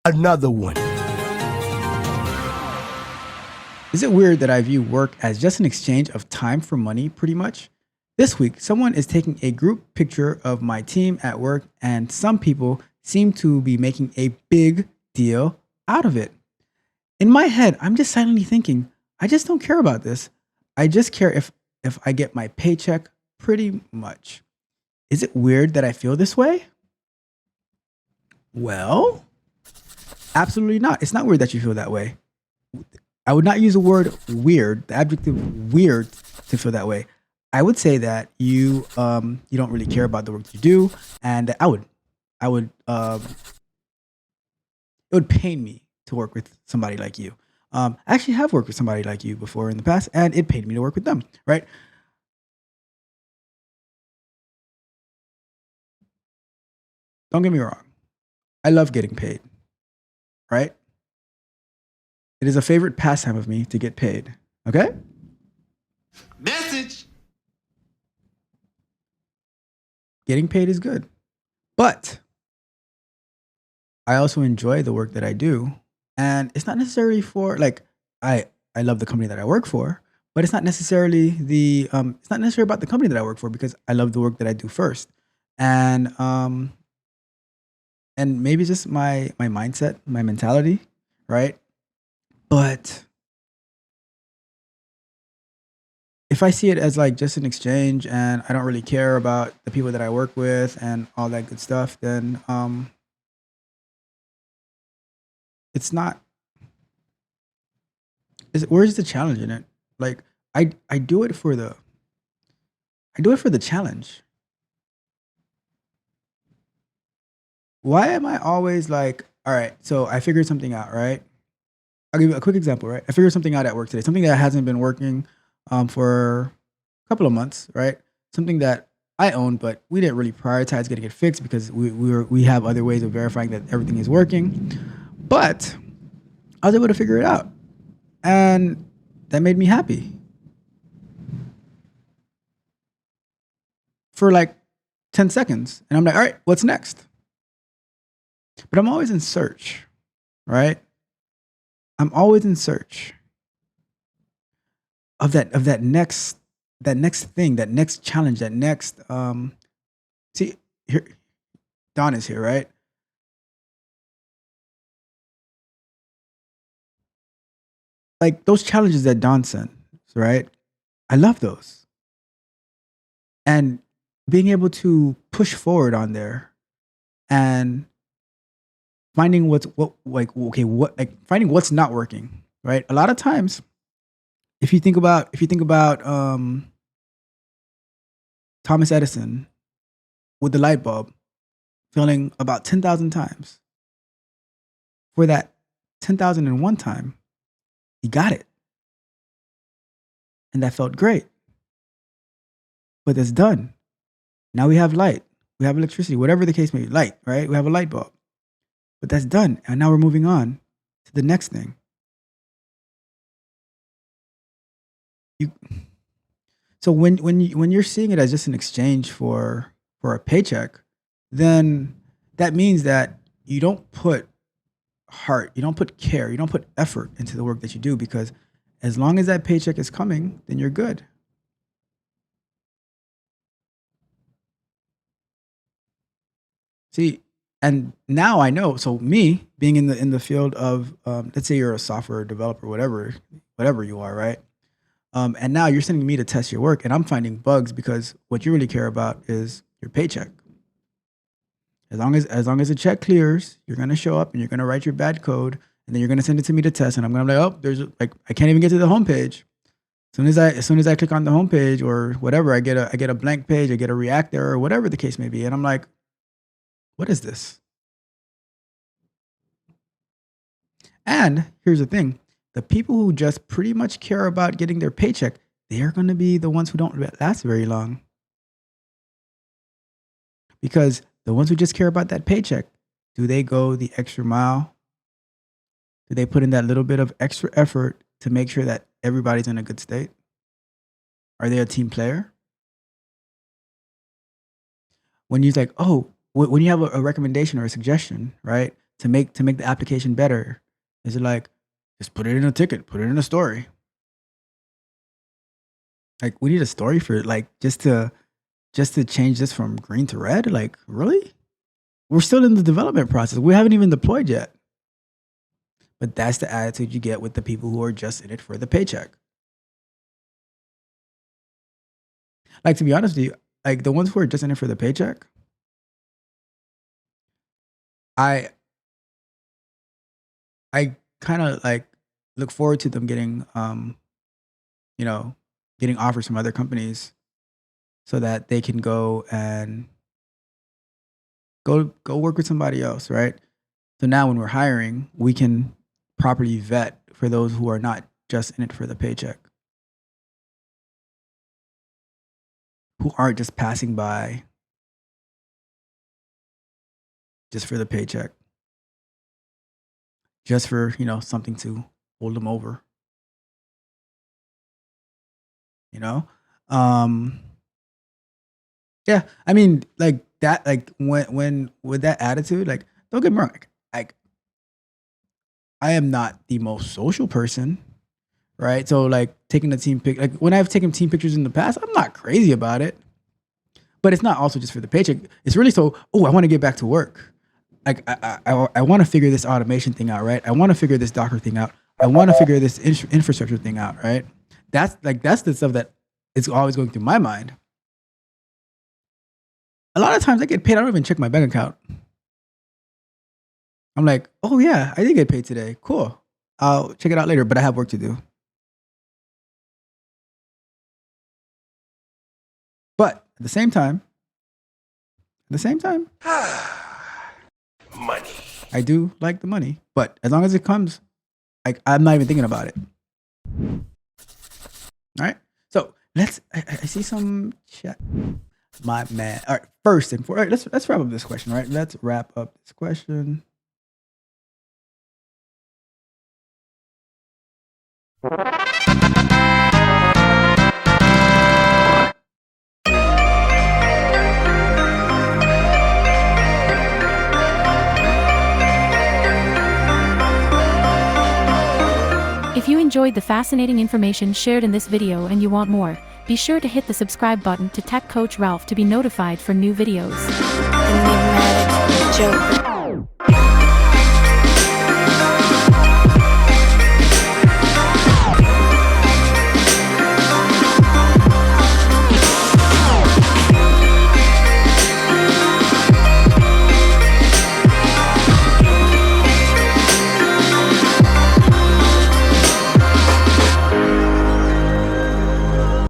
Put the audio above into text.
Another one. Is it weird that I view work as just an exchange of time for money, pretty much? This week, someone is taking a group picture of my team at work, and some people seem to be making a big deal out of it. In my head, I'm just silently thinking, I just don't care about this. I just care if I get my paycheck, pretty much. Is it weird that I feel this way? Well, absolutely not. It's not weird that you feel that way. I would not use the word weird, the adjective weird, to feel that way. I would say that you don't really care about the work you do, and I would it would pain me to work with somebody like you. I actually have worked with somebody like you before in the past, and it paid me to work with them. Right? Don't get me wrong. I love getting paid. Right? It is a favorite pastime of me to get paid. Okay? Message. Getting paid is good. But I also enjoy the work that I do. And it's not necessarily for like I I love the company that I work for, but it's not necessarily about the company that I work for because I love the work that I do first. And and maybe it's just my mindset, my mentality, right? But if I see it as like just an exchange and I don't really care about the people that I work with and all that good stuff, then it's not. Where's the challenge in it? Like I do it for the challenge. Why am I always like, all right? So I figured something out, right? I'll give you a quick example, right? I figured something out at work today, something that hasn't been working for a couple of months, right? Something that I own, but we didn't really prioritize getting it fixed because we have other ways of verifying that everything is working. But I was able to figure it out, and that made me happy for like 10 seconds. And I'm like, all right, what's next? But I'm always in search, right? I'm always in search of that next thing, that next challenge, that next see here Don is here, right? Like those challenges that Don sent, right? I love those. And being able to push forward on there and finding what like okay, what like finding what's not working, right? A lot of times if you think about Thomas Edison with the light bulb failing about 10,000 times, for that 10,001 time, he got it. And that felt great. But it's done. Now we have light. We have electricity, whatever the case may be, light, right? We have a light bulb. But that's done. And now we're moving on to the next thing. You so when you're seeing it as just an exchange for a paycheck, then that means that you don't put heart, you don't put care, you don't put effort into the work that you do because as long as that paycheck is coming, then you're good. See, and now I know. So me being in the field of, let's say you're a software developer, whatever you are, right? And now you're sending me to test your work, and I'm finding bugs because what you really care about is your paycheck. As long as the check clears, you're gonna show up and you're gonna write your bad code, and then you're gonna send it to me to test, and I'm gonna be like, oh, like I can't even get to the homepage. As soon as I click on the homepage or whatever, I get a blank page, I get a React error, or whatever the case may be, and I'm like, what is this? And here's the thing: the people who just pretty much care about getting their paycheck, they are going to be the ones who don't last very long because the ones who just care about that paycheck, do they go the extra mile? Do they put in that little bit of extra effort to make sure that everybody's in a good state? Are they a team player? When you like, oh, when you have a recommendation or a suggestion, right? to make the application better? Is it like just put it in a ticket, put it in a story? Like we need a story for like just to change this from green to red? Like really? We're still in the development process. We haven't even deployed yet. But that's the attitude you get with the people who are just in it for the paycheck. Like to be honest with you, like the ones who are just in it for the paycheck, I I kind of like look forward to them getting you know, getting offers from other companies so that they can go and go work with somebody else, right? So now when we're hiring, we can properly vet for those who are not just in it for the paycheck, who aren't just passing by just for the paycheck, just for, something to hold them over, you know? Um yeah, I mean like that like when with that attitude, like don't get me wrong, like I am not the most social person, right? So like taking the team pic like when I've taken team pictures in the past, I'm not crazy about it. But it's not also just for the paycheck. It's really so, oh, I want to get back to work. Like I want to figure this automation thing out, right? I want to figure this Docker thing out. I want to figure this infrastructure thing out, right? That's the stuff that is always going through my mind. A lot of times I get paid, I don't even check my bank account. I'm like, oh yeah, I did get paid today. Cool. I'll check it out later, but I have work to do. But at the same time, Money. I do like the money. But as long as it comes, like I'm not even thinking about it. All right. So I see some chat. My man. All right. First and foremost, let's wrap up this question, right? Let's wrap up this question. If you enjoyed the fascinating information shared in this video and you want more, be sure to hit the subscribe button to Tech Coach Ralph to be notified for new videos. Enigmatic Joker.